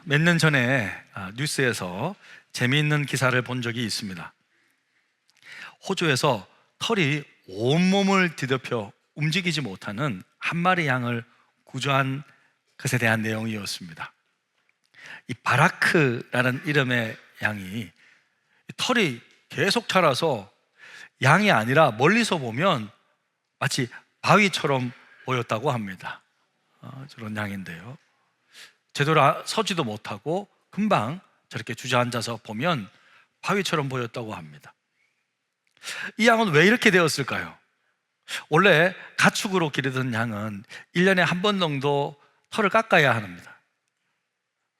몇 년 전에 뉴스에서 재미있는 기사를 본 적이 있습니다. 호주에서 털이 온몸을 뒤덮여 움직이지 못하는 한 마리 양을 구조한 것에 대한 내용이었습니다. 이 바라크라는 이름의 양이 털이 계속 자라서 양이 아니라 멀리서 보면 마치 바위처럼 보였다고 합니다. 저런 양인데요, 제대로 서지도 못하고 금방 저렇게 주저앉아서 보면 바위처럼 보였다고 합니다. 이 양은 왜 이렇게 되었을까요? 원래 가축으로 기르던 양은 1년에 한 번 정도 털을 깎아야 합니다.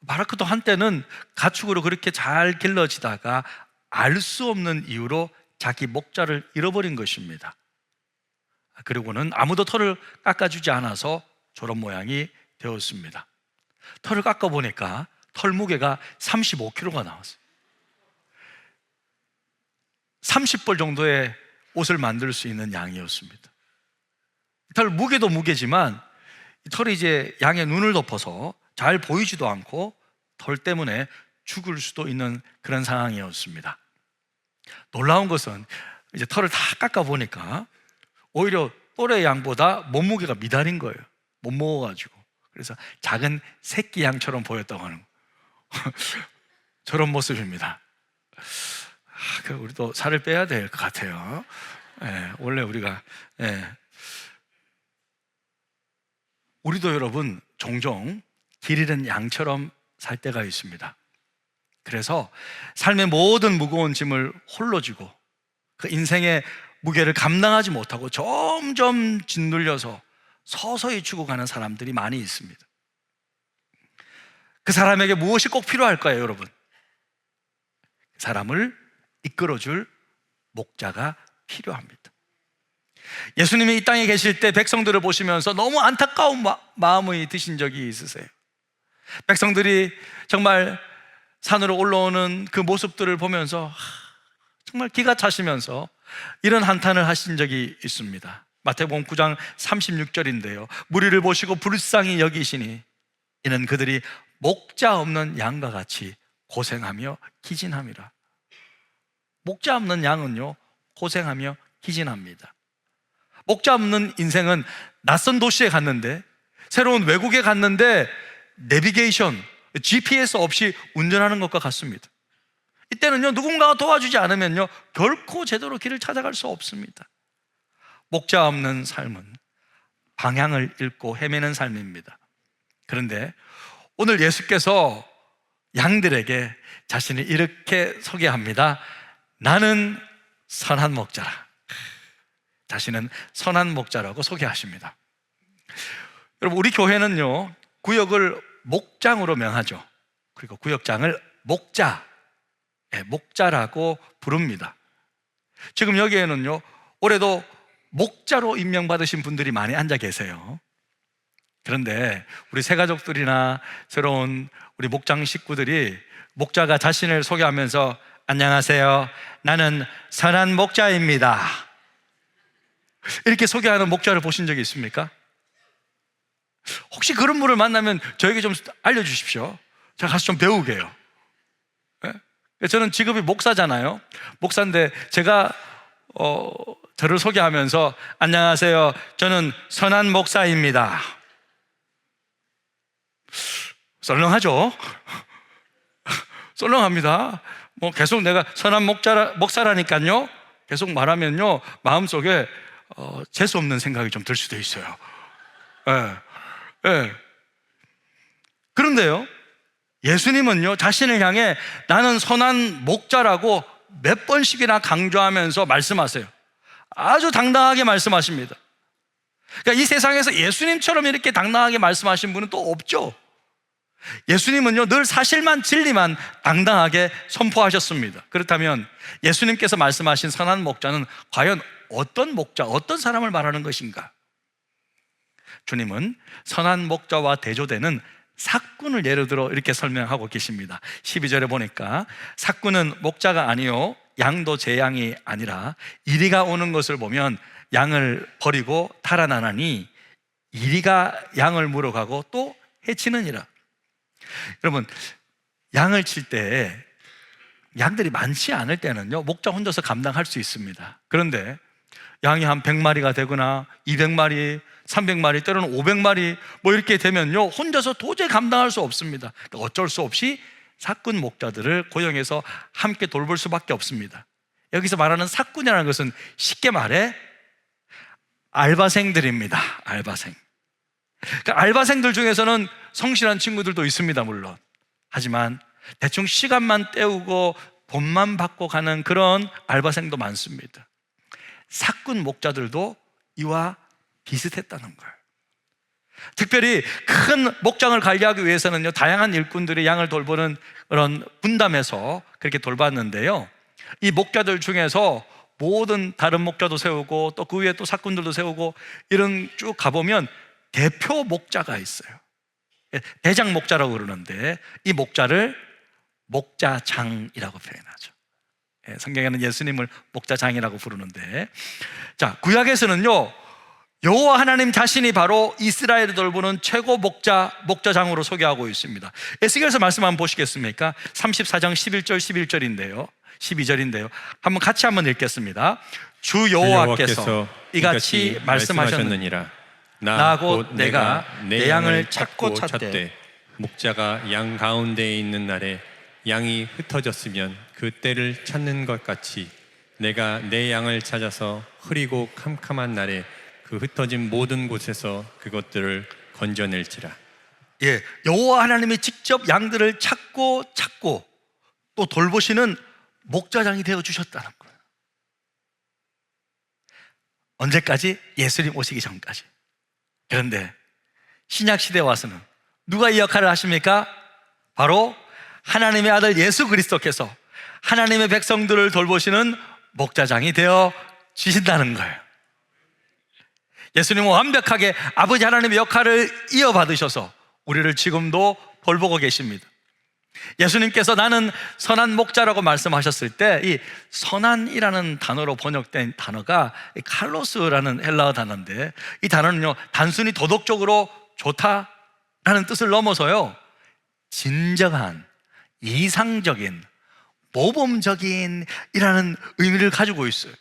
바라크도 한때는 가축으로 그렇게 잘 길러지다가 알 수 없는 이유로 자기 목자를 잃어버린 것입니다. 그리고는 아무도 털을 깎아주지 않아서 저런 모양이 되었습니다. 털을 깎아보니까 털 무게가 35kg가 나왔어요. 30벌 정도의 옷을 만들 수 있는 양이었습니다. 털 무게도 무게지만 털이 이제 양의 눈을 덮어서 잘 보이지도 않고 털 때문에 죽을 수도 있는 그런 상황이었습니다. 놀라운 것은 이제 털을 다 깎아보니까 오히려 또래 양보다 몸무게가 미달인 거예요. 못 먹어가지고. 그래서 작은 새끼 양처럼 보였다고 하는 저런 모습입니다. 우리도 살을 빼야 될 것 같아요. 원래 우리가 우리도 여러분 종종 길 잃은 양처럼 살 때가 있습니다. 그래서 삶의 모든 무거운 짐을 홀로 지고 그 인생의 무게를 감당하지 못하고 점점 짓눌려서 서서히 죽어가는 사람들이 많이 있습니다. 그 사람에게 무엇이 꼭 필요할까요, 여러분? 그 사람을 이끌어줄 목자가 필요합니다. 예수님이 이 땅에 계실 때 백성들을 보시면서 너무 안타까운 마음이 드신 적이 있으세요? 백성들이 정말 산으로 올라오는 그 모습들을 보면서 정말 기가 차시면서 이런 한탄을 하신 적이 있습니다. 마태복음 9장 36절인데요, 무리를 보시고 불쌍히 여기시니 이는 그들이 목자 없는 양과 같이 고생하며 기진함이라. 목자 없는 양은요, 고생하며 기진합니다. 목자 없는 인생은 낯선 도시에 갔는데, 새로운 외국에 갔는데 내비게이션, GPS 없이 운전하는 것과 같습니다. 이때는요, 누군가가 도와주지 않으면요 결코 제대로 길을 찾아갈 수 없습니다. 목자 없는 삶은 방향을 잃고 헤매는 삶입니다. 그런데 오늘 예수께서 양들에게 자신을 이렇게 소개합니다. 나는 선한 목자라. 자신은 선한 목자라고 소개하십니다. 여러분, 우리 교회는요 구역을 목장으로 명하죠. 그리고 구역장을 목자라고 부릅니다. 지금 여기에는요 올해도 목자로 임명받으신 분들이 많이 앉아 계세요. 그런데 우리 새가족들이나 새로운 우리 목장 식구들이 목자가 자신을 소개하면서 안녕하세요, 나는 선한 목자입니다, 이렇게 소개하는 목자를 보신 적이 있습니까? 혹시 그런 분을 만나면 저에게 좀 알려주십시오. 제가 가서 좀 배우게요. 저는 직업이 목사잖아요. 목사인데 제가 저를 소개하면서 안녕하세요, 저는 선한 목사입니다. 썰렁하죠? 썰렁합니다. 계속 내가 선한 목사라니까요 계속 말하면요 마음속에 재수없는 생각이 좀 들 수도 있어요. 그런데요, 예수님은요 자신을 향해 나는 선한 목자라고 몇 번씩이나 강조하면서 말씀하세요. 아주 당당하게 말씀하십니다. 그러니까 이 세상에서 예수님처럼 이렇게 당당하게 말씀하신 분은 또 없죠. 예수님은요 늘 사실만 진리만 당당하게 선포하셨습니다. 그렇다면 예수님께서 말씀하신 선한 목자는 과연 어떤 목자, 어떤 사람을 말하는 것인가? 주님은 선한 목자와 대조되는 삭군을 예를 들어 이렇게 설명하고 계십니다. 12절에 보니까 삭군은 목자가 아니요 양도 제 양이 아니라 이리가 오는 것을 보면 양을 버리고 달아나나니 이리가 양을 물어가고 또 해치느니라. 여러분, 양을 칠 때 양들이 많지 않을 때는요, 목자 혼자서 감당할 수 있습니다. 그런데 양이 한 100마리가 되거나 200마리, 300마리, 때로는 500마리 뭐 이렇게 되면요, 혼자서 도저히 감당할 수 없습니다. 그러니까 어쩔 수 없이 사꾼 목자들을 고용해서 함께 돌볼 수밖에 없습니다. 여기서 말하는 사꾼이라는 것은 쉽게 말해 알바생들입니다. 알바생. 그러니까 알바생들 중에서는 성실한 친구들도 있습니다, 물론. 하지만 대충 시간만 때우고 돈만 받고 가는 그런 알바생도 많습니다. 사꾼 목자들도 이와 비슷했다는 거예요. 특별히 큰 목장을 관리하기 위해서는요, 다양한 일꾼들이 양을 돌보는 그런 분담해서 그렇게 돌봤는데요, 이 목자들 중에서 모든 다른 목자도 세우고 또 그 위에 또 사꾼들도 세우고 이런 쭉 가보면 대표 목자가 있어요. 대장 목자라고 그러는데 이 목자를 목자장이라고 표현하죠. 성경에는 예수님을 목자장이라고 부르는데, 자, 구약에서는요, 여호와 하나님 자신이 바로 이스라엘을 돌보는 최고 목자장으로 소개하고 있습니다. 에스겔서 말씀 한번 보시겠습니까? 34장 11절 11절인데요 12절인데요 한번 같이 한번 읽겠습니다. 주 여호와께서 이같이 말씀하셨느니라. 나 곧 내가 내 양을 찾고 찾되 목자가 양 가운데에 있는 날에 양이 흩어졌으면 그 때를 찾는 것 같이 내가 내 양을 찾아서 흐리고 캄캄한 날에 그 흩어진 모든 곳에서 그것들을 건져낼지라. 여호와 하나님이 직접 양들을 찾고 또 돌보시는 목자장이 되어주셨다는 거예요. 언제까지? 예수님 오시기 전까지. 그런데 신약시대에 와서는 누가 이 역할을 하십니까? 바로 하나님의 아들 예수 그리스도께서 하나님의 백성들을 돌보시는 목자장이 되어 주신다는 거예요. 예수님은 완벽하게 아버지 하나님의 역할을 이어받으셔서 우리를 지금도 돌보고 계십니다. 예수님께서 나는 선한 목자라고 말씀하셨을 때 이 선한이라는 단어로 번역된 단어가 칼로스라는 헬라어 단어인데, 이 단어는요, 단순히 도덕적으로 좋다라는 뜻을 넘어서요, 진정한, 이상적인, 모범적인 이라는 의미를 가지고 있어요.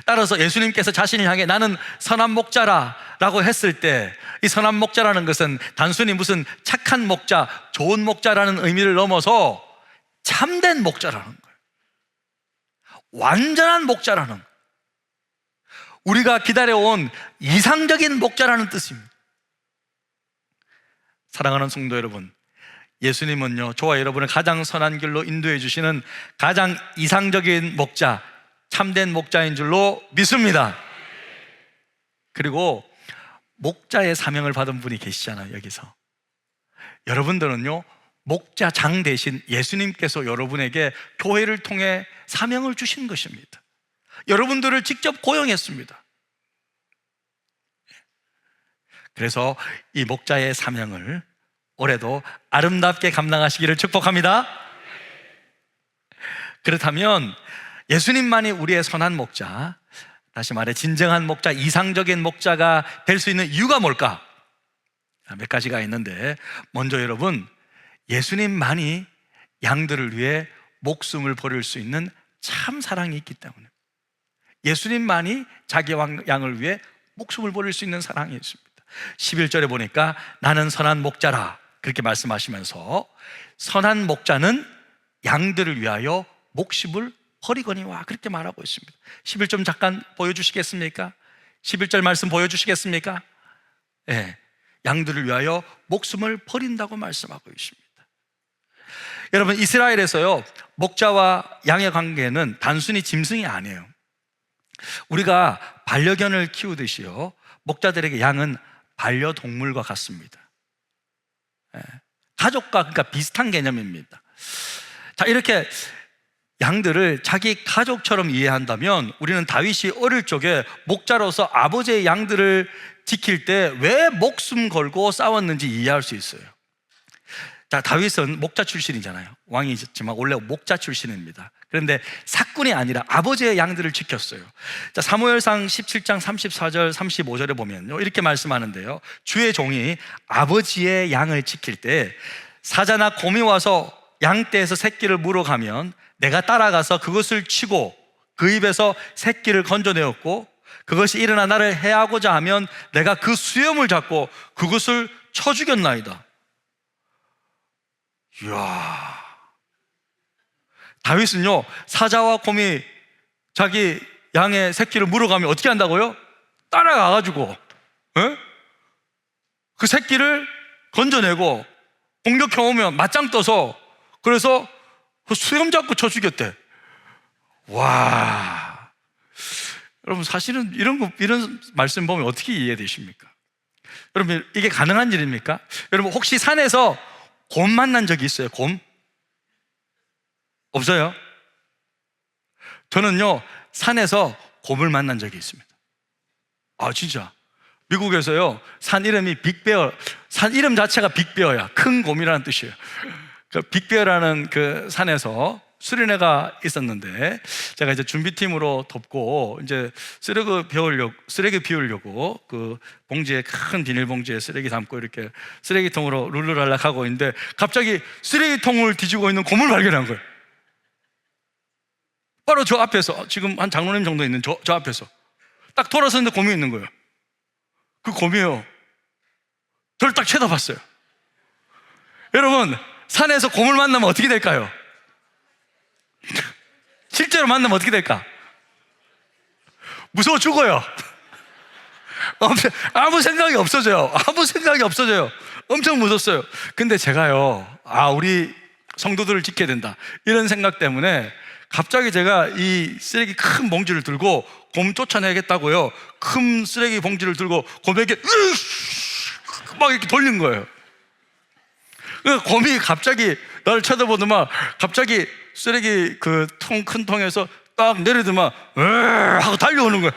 따라서 예수님께서 자신을 향해 나는 선한 목자라 라고 했을 때 이 선한 목자라는 것은 단순히 무슨 착한 목자, 좋은 목자라는 의미를 넘어서 참된 목자라는 거예요. 완전한 목자라는 거예요. 우리가 기다려온 이상적인 목자라는 뜻입니다. 사랑하는 성도 여러분, 예수님은요, 저와 여러분을 가장 선한 길로 인도해 주시는 가장 이상적인 목자, 참된 목자인 줄로 믿습니다. 그리고 목자의 사명을 받은 분이 계시잖아요, 여기서. 여러분들은요, 목자장 대신 예수님께서 여러분에게 교회를 통해 사명을 주신 것입니다. 여러분들을 직접 고용했습니다. 그래서 이 목자의 사명을 올해도 아름답게 감당하시기를 축복합니다. 그렇다면 예수님만이 우리의 선한 목자, 다시 말해 진정한 목자, 이상적인 목자가 될 수 있는 이유가 뭘까? 몇 가지가 있는데, 먼저 여러분, 예수님만이 양들을 위해 목숨을 버릴 수 있는 참 사랑이 있기 때문에, 예수님만이 자기 양을 위해 목숨을 버릴 수 있는 사랑이 있습니다. 11절에 보니까 나는 선한 목자라 그렇게 말씀하시면서, 선한 목자는 양들을 위하여 목숨을 버리거니와 그렇게 말하고 있습니다. 11절 잠깐 보여주시겠습니까? 11절 말씀 보여주시겠습니까? 양들을 위하여 목숨을 버린다고 말씀하고 있습니다. 여러분, 이스라엘에서요, 목자와 양의 관계는 단순히 짐승이 아니에요. 우리가 반려견을 키우듯이요, 목자들에게 양은 반려동물과 같습니다. 가족과 그러니까 비슷한 개념입니다. 자, 이렇게 양들을 자기 가족처럼 이해한다면 우리는 다윗이 어릴 적에 목자로서 아버지의 양들을 지킬 때 왜 목숨 걸고 싸웠는지 이해할 수 있어요. 자, 다윗은 목자 출신이잖아요. 왕이지만 원래 목자 출신입니다. 그런데 사꾼이 아니라 아버지의 양들을 지켰어요. 자, 사무엘상 17장 34절 35절에 보면요, 이렇게 말씀하는데요, 주의 종이 아버지의 양을 지킬 때 사자나 곰이 와서 양떼에서 새끼를 물어가면 내가 따라가서 그것을 치고 그 입에서 새끼를 건져내었고, 그것이 일어나 나를 해하고자 하면 내가 그 수염을 잡고 그것을 쳐 죽였나이다. 이야, 다윗은요, 사자와 곰이 자기 양의 새끼를 물어가면 어떻게 한다고요? 따라가가지고 그 새끼를 건져내고 공격해 오면 맞짱 떠서, 그래서 그 수염 잡고 쳐 죽였대. 와, 여러분, 사실은 이런 말씀 보면 어떻게 이해되십니까? 여러분, 이게 가능한 일입니까? 여러분, 혹시 산에서 곰 만난 적이 있어요? 곰? 없어요? 저는요, 산에서 곰을 만난 적이 있습니다. 아, 진짜. 미국에서요, 산 이름이 빅베어, 산 이름 자체가 빅베어야. 큰 곰이라는 뜻이에요. 그 빅베어라는 그 산에서 수련회가 있었는데, 제가 이제 준비팀으로 돕고 이제 쓰레기 비우려고 그 봉지에, 큰 비닐봉지에 쓰레기 담고 이렇게 쓰레기통으로 룰루랄라 하고 있는데, 갑자기 쓰레기통을 뒤지고 있는 곰을 발견한 거예요. 바로 저 앞에서, 지금 한 장로님 정도 있는 저 앞에서 딱 돌아섰는데 곰이 있는 거예요. 그 곰이요, 저를 딱 쳐다봤어요. 여러분, 산에서 곰을 만나면 어떻게 될까요? 실제로 만나면 어떻게 될까? 무서워 죽어요. 아무 생각이 없어져요. 아무 생각이 없어져요. 엄청 무섭어요. 근데 제가요, 우리 성도들을 지켜야 된다, 이런 생각 때문에 갑자기 제가 이 쓰레기 큰 봉지를 들고 곰 쫓아내겠다고요, 큰 쓰레기 봉지를 들고 곰에게 막 이렇게 돌린 거예요. 곰이 갑자기 나를 쳐다보더만, 갑자기 쓰레기 그 큰 통에서 딱 내리더만 하고 달려오는 거예요.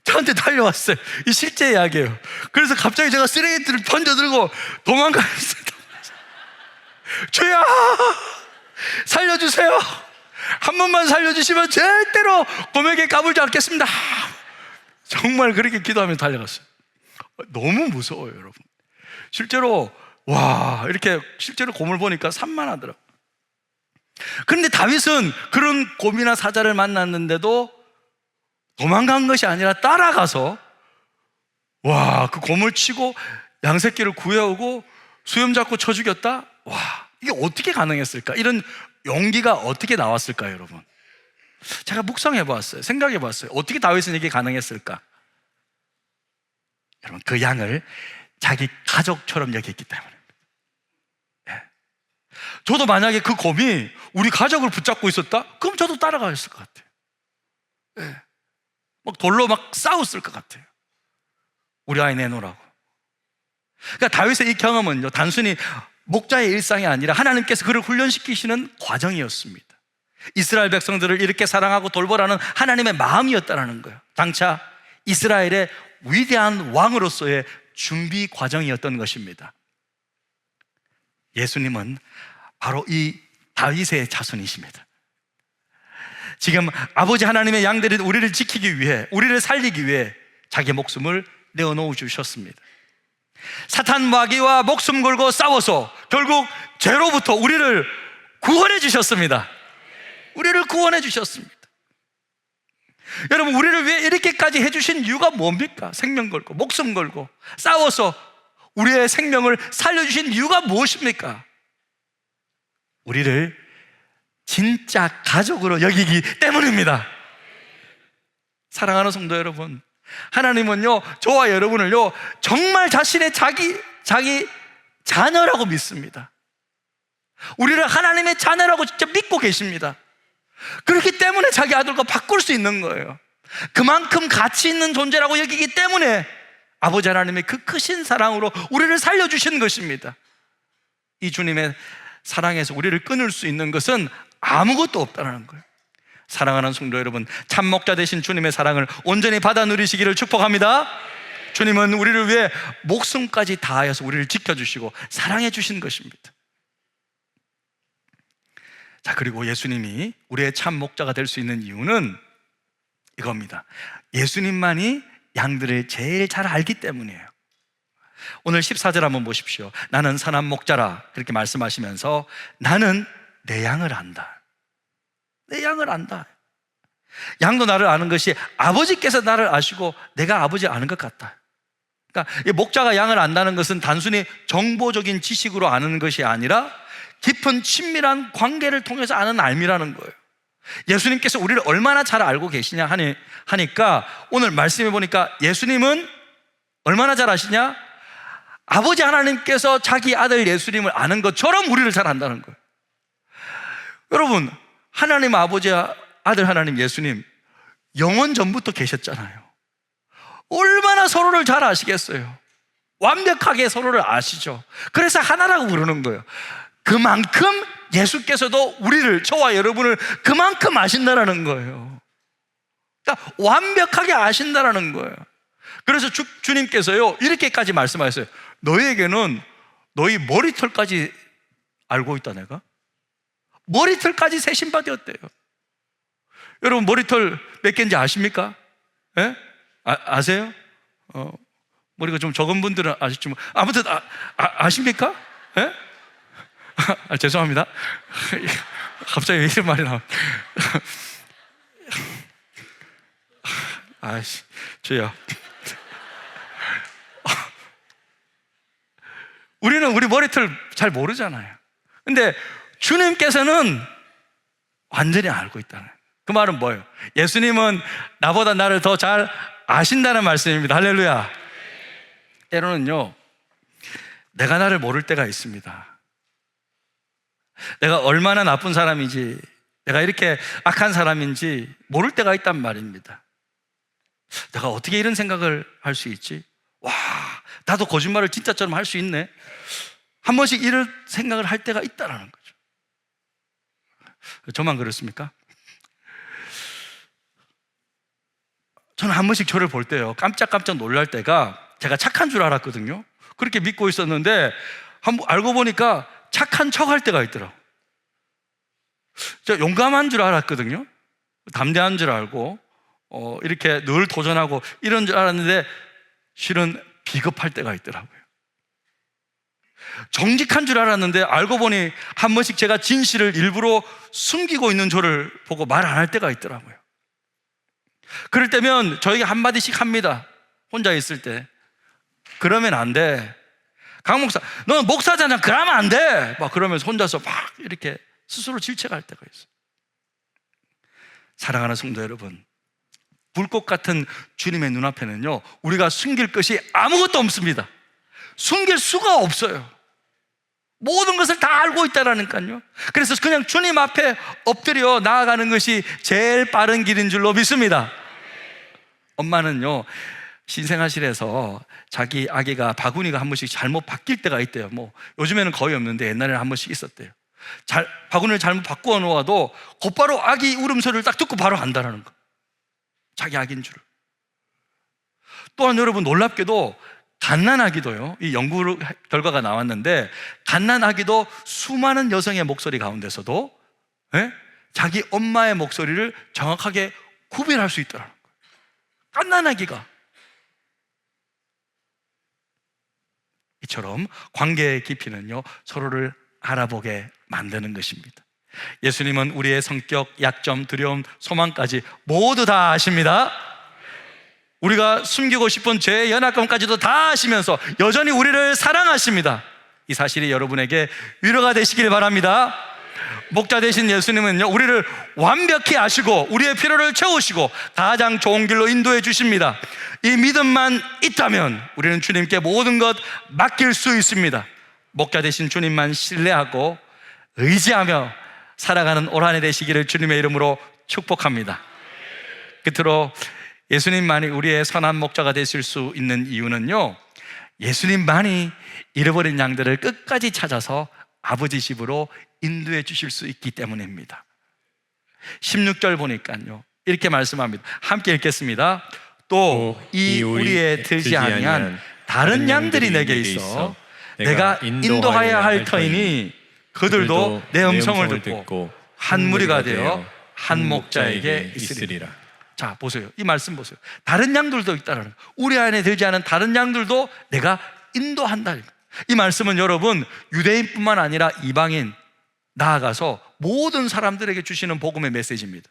저한테 달려왔어요. 이 실제 이야기예요. 그래서 갑자기 제가 쓰레기들을 던져들고 도망가있어요. 주야, 살려주세요. 한 번만 살려주시면 절대로 곰에게 까불지 않겠습니다. 정말 그렇게 기도하면서 달려갔어요. 너무 무서워요, 여러분. 실제로 이렇게 실제로 곰을 보니까 산만하더라고요. 그런데 다윗은 그런 곰이나 사자를 만났는데도 도망간 것이 아니라 따라가서 그 곰을 치고 양새끼를 구해오고 수염 잡고 쳐 죽였다? 이게 어떻게 가능했을까? 이런 용기가 어떻게 나왔을까요, 여러분? 제가 묵상해 보았어요. 생각해 보았어요. 어떻게 다윗은 이게 가능했을까? 여러분, 그 양을 자기 가족처럼 여겼기 때문에. 저도 만약에 그 곰이 우리 가족을 붙잡고 있었다? 그럼 저도 따라갔을 것 같아요. 막 돌로 막 싸웠을 것 같아요. 우리 아이 내놓으라고. 그러니까 다윗의 이 경험은요, 단순히 목자의 일상이 아니라 하나님께서 그를 훈련시키시는 과정이었습니다. 이스라엘 백성들을 이렇게 사랑하고 돌보라는 하나님의 마음이었다는 거예요. 장차 이스라엘의 위대한 왕으로서의 준비 과정이었던 것입니다. 예수님은 바로 이 다윗의 자손이십니다. 지금 아버지 하나님의 양들이 우리를 지키기 위해, 우리를 살리기 위해 자기의 목숨을 내어놓아 주셨습니다. 사탄 마귀와 목숨 걸고 싸워서 결국 죄로부터 우리를 구원해 주셨습니다. 우리를 구원해 주셨습니다. 여러분, 우리를 위해 이렇게까지 해주신 이유가 뭡니까? 생명 걸고 목숨 걸고 싸워서 우리의 생명을 살려주신 이유가 무엇입니까? 우리를 진짜 가족으로 여기기 때문입니다. 사랑하는 성도 여러분, 하나님은요, 저와 여러분을요, 정말 자신의 자기 자녀라고 믿습니다. 우리를 하나님의 자녀라고 진짜 믿고 계십니다. 그렇기 때문에 자기 아들과 바꿀 수 있는 거예요. 그만큼 가치 있는 존재라고 여기기 때문에 아버지 하나님의 그 크신 사랑으로 우리를 살려주신 것입니다. 이 주님의 사랑에서 우리를 끊을 수 있는 것은 아무것도 없다는 거예요. 사랑하는 성도 여러분, 참 목자 되신 주님의 사랑을 온전히 받아 누리시기를 축복합니다. 주님은 우리를 위해 목숨까지 다하여서 우리를 지켜주시고 사랑해 주신 것입니다. 자, 그리고 예수님이 우리의 참 목자가 될 수 있는 이유는 이겁니다. 예수님만이 양들을 제일 잘 알기 때문이에요. 오늘 14절 한번 보십시오. 나는 선한 목자라 그렇게 말씀하시면서 나는 내 양을 안다. 내 양을 안다. 양도 나를 아는 것이 아버지께서 나를 아시고 내가 아버지 아는 것 같다. 그러니까 이 목자가 양을 안다는 것은 단순히 정보적인 지식으로 아는 것이 아니라 깊은 친밀한 관계를 통해서 아는 알미라는 거예요. 예수님께서 우리를 얼마나 잘 알고 계시냐 하니까 오늘 말씀해 보니까 예수님은 얼마나 잘 아시냐? 아버지 하나님께서 자기 아들 예수님을 아는 것처럼 우리를 잘 안다는 거예요. 여러분, 하나님 아버지 아들 하나님 예수님 영원 전부터 계셨잖아요. 얼마나 서로를 잘 아시겠어요. 완벽하게 서로를 아시죠. 그래서 하나라고 부르는 거예요. 그만큼 예수께서도 우리를, 저와 여러분을 그만큼 아신다라는 거예요. 그러니까 완벽하게 아신다라는 거예요. 그래서 주님께서요 이렇게까지 말씀하셨어요. 너희에게는 너희 머리털까지 알고 있다. 내가 머리털까지 세신받았대요. 여러분 머리털 몇 개인지 아십니까? 예? 아세요? 머리가 좀 적은 분들은 아시지만 아무튼 아십니까? 예? 죄송합니다. 갑자기 왜 이런 말이 나와? 아이씨, 주여. 우리는 우리 머리털 잘 모르잖아요. 근데 주님께서는 완전히 알고 있다는 거예요. 그 말은 뭐예요? 예수님은 나보다 나를 더 잘 아신다는 말씀입니다. 할렐루야. 때로는요 내가 나를 모를 때가 있습니다. 내가 얼마나 나쁜 사람인지, 내가 이렇게 악한 사람인지 모를 때가 있단 말입니다. 내가 어떻게 이런 생각을 할 수 있지? 와, 나도 거짓말을 진짜처럼 할 수 있네. 한 번씩 이런 생각을 할 때가 있다라는 거죠. 저만 그렇습니까? 저는 한 번씩 저를 볼 때요 깜짝깜짝 놀랄 때가, 제가 착한 줄 알았거든요. 그렇게 믿고 있었는데 알고 보니까 착한 척 할 때가 있더라고요. 저 용감한 줄 알았거든요. 담대한 줄 알고 이렇게 늘 도전하고 이런 줄 알았는데 실은 비겁할 때가 있더라고요. 정직한 줄 알았는데 알고 보니 한 번씩 제가 진실을 일부러 숨기고 있는 저를 보고 말 안 할 때가 있더라고요. 그럴 때면 저에게 한마디씩 합니다. 혼자 있을 때. 그러면 안 돼. 강 목사, 너는 목사잖아. 그러면 안 돼. 막 그러면서 혼자서 막 이렇게 스스로 질책할 때가 있어요. 사랑하는 성도 여러분, 불꽃 같은 주님의 눈앞에는요 우리가 숨길 것이 아무것도 없습니다. 숨길 수가 없어요. 모든 것을 다 알고 있다라니까요. 그래서 그냥 주님 앞에 엎드려 나아가는 것이 제일 빠른 길인 줄로 믿습니다. 엄마는요 신생아실에서 자기 아기가 바구니가 한 번씩 잘못 바뀔 때가 있대요. 뭐 요즘에는 거의 없는데 옛날에는 한 번씩 있었대요. 바구니를 잘못 바꾸어 놓아도 곧바로 아기 울음소리를 딱 듣고 바로 안다라는 거. 자기 아기인 줄을. 또한 여러분 놀랍게도 갓난아기도요, 이 연구 결과가 나왔는데 갓난아기도 수많은 여성의 목소리 가운데서도 자기 엄마의 목소리를 정확하게 구별할 수 있다는 거예요. 갓난아기가. 이처럼 관계의 깊이는요 서로를 알아보게 만드는 것입니다. 예수님은 우리의 성격, 약점, 두려움, 소망까지 모두 다 아십니다. 우리가 숨기고 싶은 죄의 연약함까지도 다 아시면서 여전히 우리를 사랑하십니다. 이 사실이 여러분에게 위로가 되시길 바랍니다. 목자 되신 예수님은요 우리를 완벽히 아시고 우리의 필요를 채우시고 가장 좋은 길로 인도해 주십니다. 이 믿음만 있다면 우리는 주님께 모든 것 맡길 수 있습니다. 목자 되신 주님만 신뢰하고 의지하며 살아가는 올 한 해 되시기를 주님의 이름으로 축복합니다. 끝으로 예수님만이 우리의 선한 목자가 되실 수 있는 이유는요 예수님만이 잃어버린 양들을 끝까지 찾아서 아버지 집으로 인도해 주실 수 있기 때문입니다. 16절 보니까요 이렇게 말씀합니다. 함께 읽겠습니다. 또 이 우리에 들지 아니한 다른 양들이 내게 있어 내가 인도하여야 할 터이니 그들도 내 음성을 듣고 한 무리가 되어 한 목자에게 있으리라. 자 보세요, 이 말씀 보세요. 다른 양들도 있다는 거예요. 우리 안에 들지 않은 다른 양들도 내가 인도한다. 이 말씀은 여러분 유대인뿐만 아니라 이방인, 나아가서 모든 사람들에게 주시는 복음의 메시지입니다.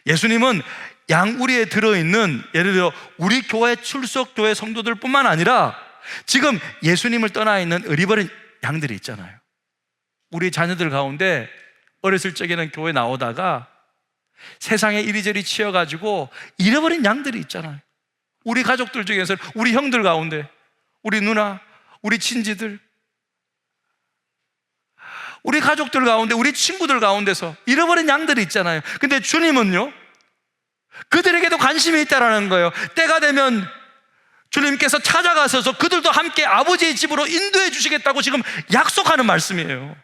예수님은 양우리에 들어있는, 예를 들어 우리 교회 출석 교회 성도들 뿐만 아니라 지금 예수님을 떠나 있는 잃어버린 양들이 있잖아요. 우리 자녀들 가운데 어렸을 적에는 교회 나오다가 세상에 이리저리 치여가지고 잃어버린 양들이 있잖아요. 우리 가족들 중에서 우리 형들 가운데, 우리 누나, 우리 친지들, 우리 가족들 가운데, 우리 친구들 가운데서 잃어버린 양들이 있잖아요. 근데 주님은요, 그들에게도 관심이 있다라는 거예요. 때가 되면 주님께서 찾아가셔서 그들도 함께 아버지의 집으로 인도해 주시겠다고 지금 약속하는 말씀이에요.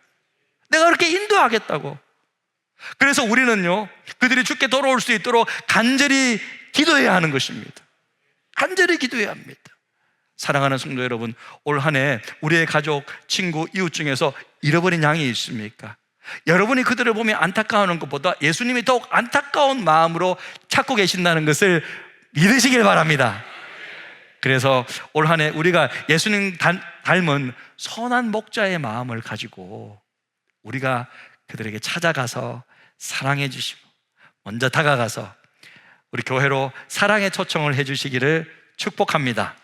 내가 그렇게 인도하겠다고. 그래서 우리는요, 그들이 주께 돌아올 수 있도록 간절히 기도해야 하는 것입니다. 간절히 기도해야 합니다. 사랑하는 성도 여러분, 올 한 해 우리의 가족, 친구, 이웃 중에서 잃어버린 양이 있습니까? 여러분이 그들을 보며 안타까워하는 것보다 예수님이 더욱 안타까운 마음으로 찾고 계신다는 것을 믿으시길 바랍니다. 그래서 올 한 해 우리가 예수님 닮은 선한 목자의 마음을 가지고 우리가 그들에게 찾아가서 사랑해 주시고, 먼저 다가가서 우리 교회로 사랑의 초청을 해 주시기를 축복합니다.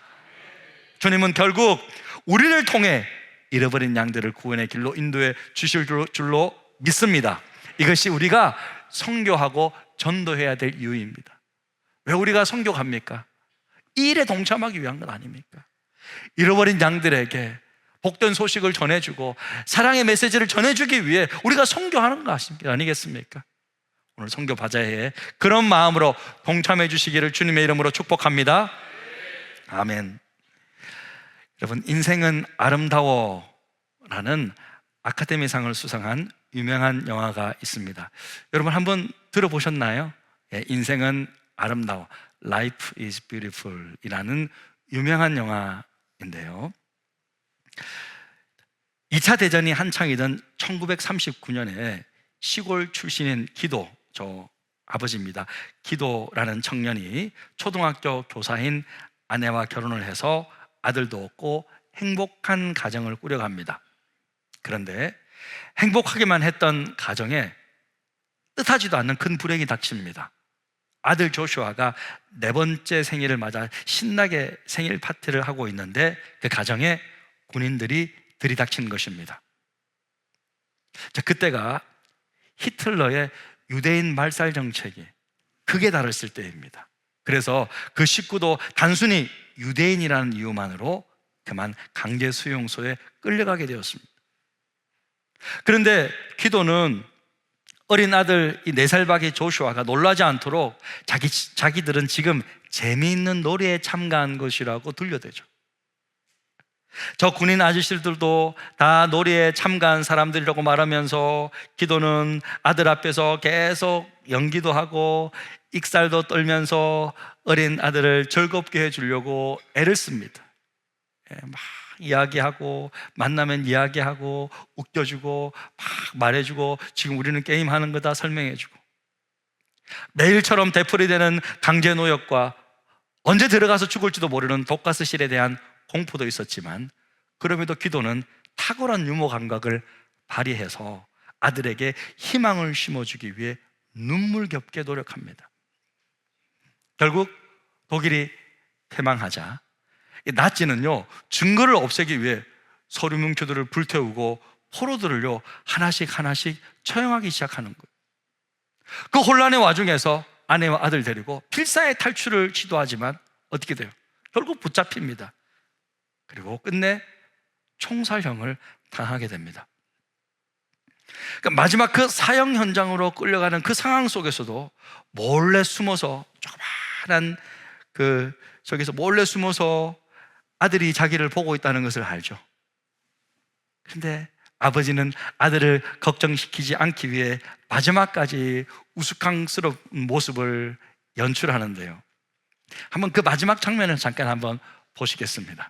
주님은 결국 우리를 통해 잃어버린 양들을 구원의 길로 인도해 주실 줄로 믿습니다. 이것이 우리가 선교하고 전도해야 될 이유입니다. 왜 우리가 선교합니까? 이 일에 동참하기 위한 건 아닙니까? 잃어버린 양들에게 복된 소식을 전해주고 사랑의 메시지를 전해주기 위해 우리가 선교하는 거 아니겠습니까? 오늘 선교 바자회에 그런 마음으로 동참해 주시기를 주님의 이름으로 축복합니다. 아멘. 여러분, 인생은 아름다워라는 아카데미상을 수상한 유명한 영화가 있습니다. 여러분 한번 들어보셨나요? 인생은 아름다워, Life is Beautiful 이라는 유명한 영화인데요, 2차 대전이 한창이던 1939년에 시골 출신인 기도, 저 아버지입니다. 기도라는 청년이 초등학교 교사인 아내와 결혼을 해서 아들도 얻고 행복한 가정을 꾸려갑니다. 그런데 행복하게만 했던 가정에 뜻하지도 않는 큰 불행이 닥칩니다. 아들 조슈아가 4번째 생일을 맞아 신나게 생일 파티를 하고 있는데 그 가정에 군인들이 들이닥친 것입니다. 자, 그때가 히틀러의 유대인 말살 정책이 극에 달했을 때입니다. 그래서 그 식구도 단순히 유대인이라는 이유만으로 그만 강제 수용소에 끌려가게 되었습니다. 그런데 기도는 어린 아들 이 4살 박이 조슈아가 놀라지 않도록 자기들은 지금 재미있는 놀이에 참가한 것이라고 들려대죠. 저 군인 아저씨들도 다 놀이에 참가한 사람들이라고 말하면서 기도는 아들 앞에서 계속 연기도 하고 익살도 떨면서 어린 아들을 즐겁게 해주려고 애를 씁니다. 막 이야기하고, 만나면 이야기하고, 웃겨주고, 막 말해주고, 지금 우리는 게임하는 거다 설명해주고, 매일처럼 되풀이되는 강제노역과 언제 들어가서 죽을지도 모르는 독가스실에 대한 공포도 있었지만, 그럼에도 기도는 탁월한 유머 감각을 발휘해서 아들에게 희망을 심어주기 위해 눈물겹게 노력합니다. 결국 독일이 패망하자 나치는요, 증거를 없애기 위해 서류 뭉표들을 불태우고 포로들을요 하나씩 처형하기 시작하는 거예요. 그 혼란의 와중에서 아내와 아들 데리고 필사의 탈출을 시도하지만 어떻게 돼요? 결국 붙잡힙니다. 그리고 끝내 총살형을 당하게 됩니다. 그러니까 마지막 그 사형 현장으로 끌려가는 그 상황 속에서도 몰래 숨어서, 조그마한 저기서 몰래 숨어서 아들이 자기를 보고 있다는 것을 알죠. 그런데 아버지는 아들을 걱정시키지 않기 위해 마지막까지 우스꽝스러운 모습을 연출하는데요, 한번 그 마지막 장면을 잠깐 한번 보시겠습니다.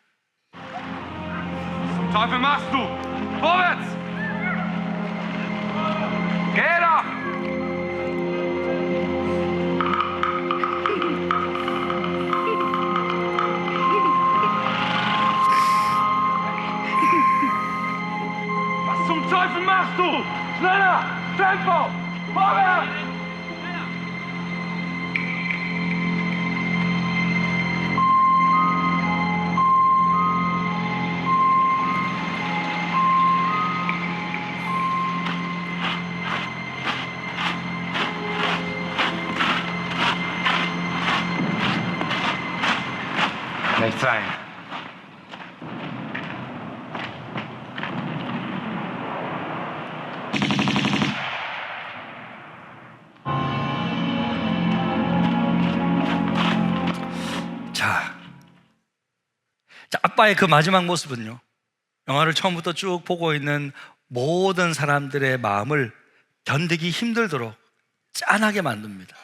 Teufel machst du? Vorwärts! Geh da! du! Schneller! Tempo! Vorwärts! Rechts rein. 자, 아빠의 그 마지막 모습은요, 영화를 처음부터 쭉 보고 있는 모든 사람들의 마음을 견디기 힘들도록 짠하게 만듭니다.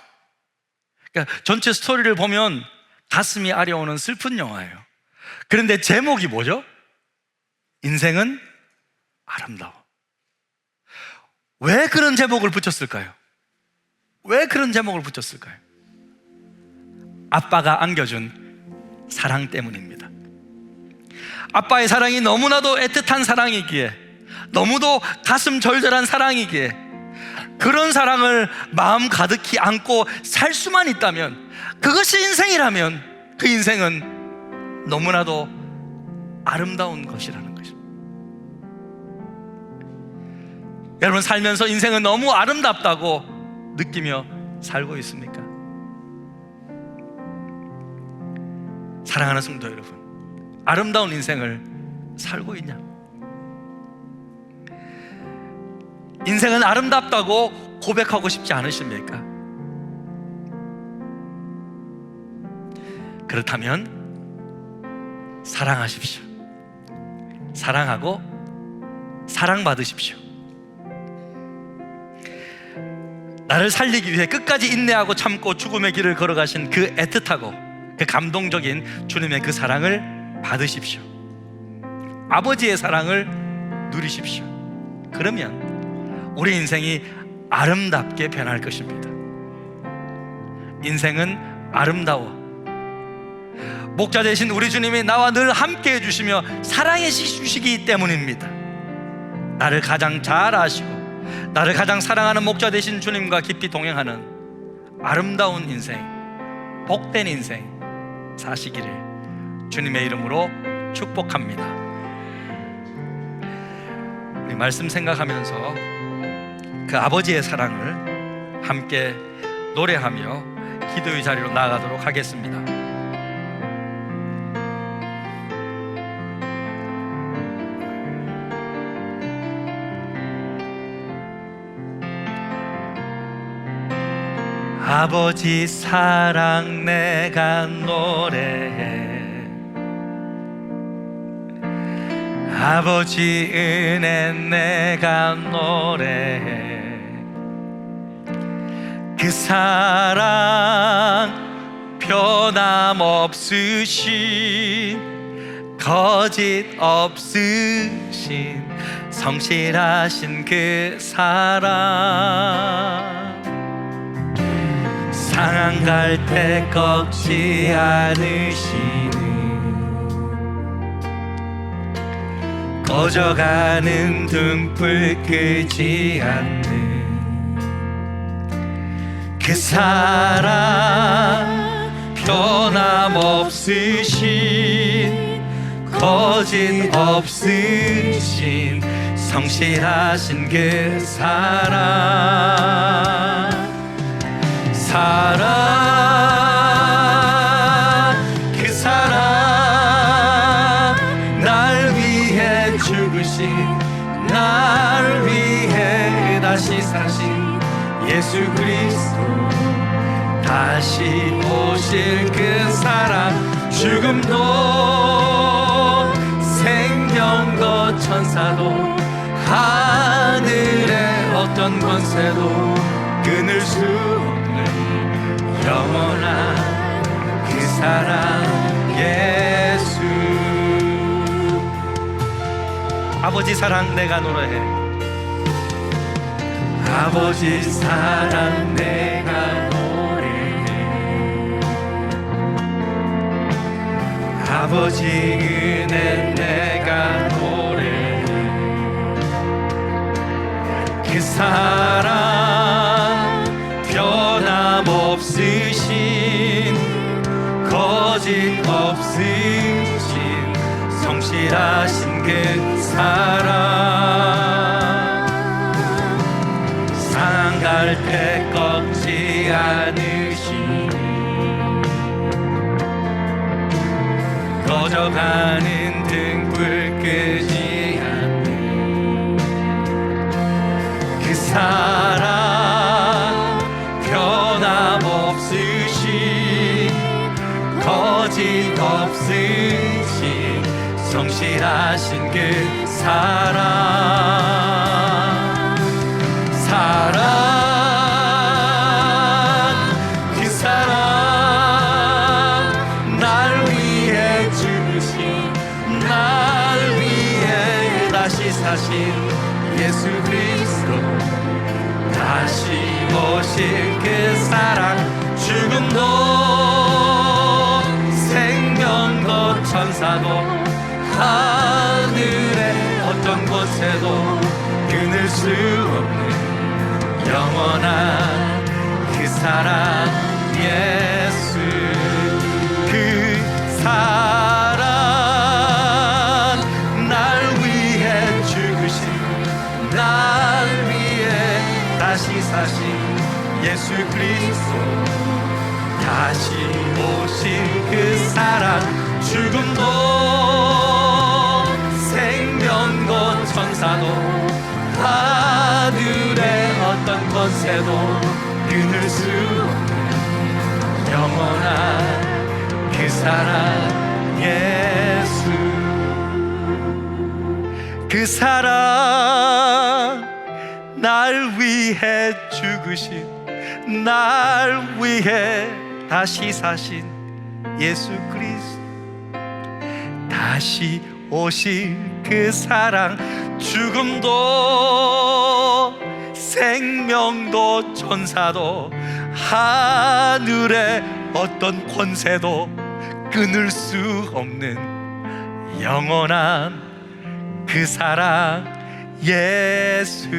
그러니까 전체 스토리를 보면 가슴이 아려오는 슬픈 영화예요. 그런데 제목이 뭐죠? 인생은 아름다워. 왜 그런 제목을 붙였을까요? 왜 그런 제목을 붙였을까요? 아빠가 안겨준 사랑 때문입니다. 아빠의 사랑이 너무나도 애틋한 사랑이기에, 너무도 가슴 절절한 사랑이기에, 그런 사랑을 마음 가득히 안고 살 수만 있다면, 그것이 인생이라면 그 인생은 너무나도 아름다운 것이라는 것입니다. 여러분, 살면서 인생은 너무 아름답다고 느끼며 살고 있습니까? 사랑하는 성도 여러분, 아름다운 인생을 살고 있냐? 인생은 아름답다고 고백하고 싶지 않으십니까? 그렇다면 사랑하십시오. 사랑하고 사랑받으십시오. 나를 살리기 위해 끝까지 인내하고 참고 죽음의 길을 걸어가신 그 애틋하고 그 감동적인 주님의 그 사랑을 받으십시오. 아버지의 사랑을 누리십시오. 그러면 우리 인생이 아름답게 변할 것입니다. 인생은 아름다워. 목자 되신 우리 주님이 나와 늘 함께 해주시며 사랑해 주시기 때문입니다. 나를 가장 잘 아시고 나를 가장 사랑하는 목자 되신 주님과 깊이 동행하는 아름다운 인생, 복된 인생 사시기를 주님의 이름으로 축복합니다. 우리 말씀 생각하면서 그 아버지의 사랑을 함께 노래하며 기도의 자리로 나아가도록 하겠습니다. 아버지 사랑 내가 노래해, 아버지 은혜 내가 노래해. 그 사랑 변함없으신 거짓 없으신 성실하신 그 사랑, 상한 갈 때 꺾지 않으시는 꺼져가는 등불 끄지 않는 그 사랑 변함없으신 거짓 없으신 성실하신 그 사랑, 그 사랑 날 위해 죽으신, 날 위해 다시 사신 예수 그리스도, 다시 오실 그 사랑, 죽음도 생명도 천사도 하늘의 어떤 권세도 끊을 수 없는 영원한 그 사랑 예수. 아버지 사랑 내가 노래해, 아버지 사랑 내가 노래해, 아버지 은혜 내가 노래해, 그 사랑 변함없으신 거짓 없으신 성실하신 그 사랑 상할 때 꺾지 않으신 꺼져가는 등불 끄지 않는 그 사랑 변함없으신 거짓 없으신 성실하신 그 사랑 그 사랑 날 위해 죽으신 날 위해 다시 사신 예수 그리스도 다시 오실 그 사랑 죽음도 생명도 천사도 하늘의 어떤 곳에도 끊을 수 없는 영원한 그 사랑 예수 그 사랑 날 위해 죽으신 날 위해 다시 사신 예수 그리스도 다시 오신 그 사랑 죽음도 생명도 천사도 하늘의 어떤 권세도 끊을 수 없는 영원한 그 사랑 예수 그 사랑 날 위해 죽으신 날 위해 다시 사신 예수 그리스도 다시 오실 그 사랑 죽음도 생명도 천사도 하늘의 어떤 권세도 끊을 수 없는 영원한 그 사랑 예수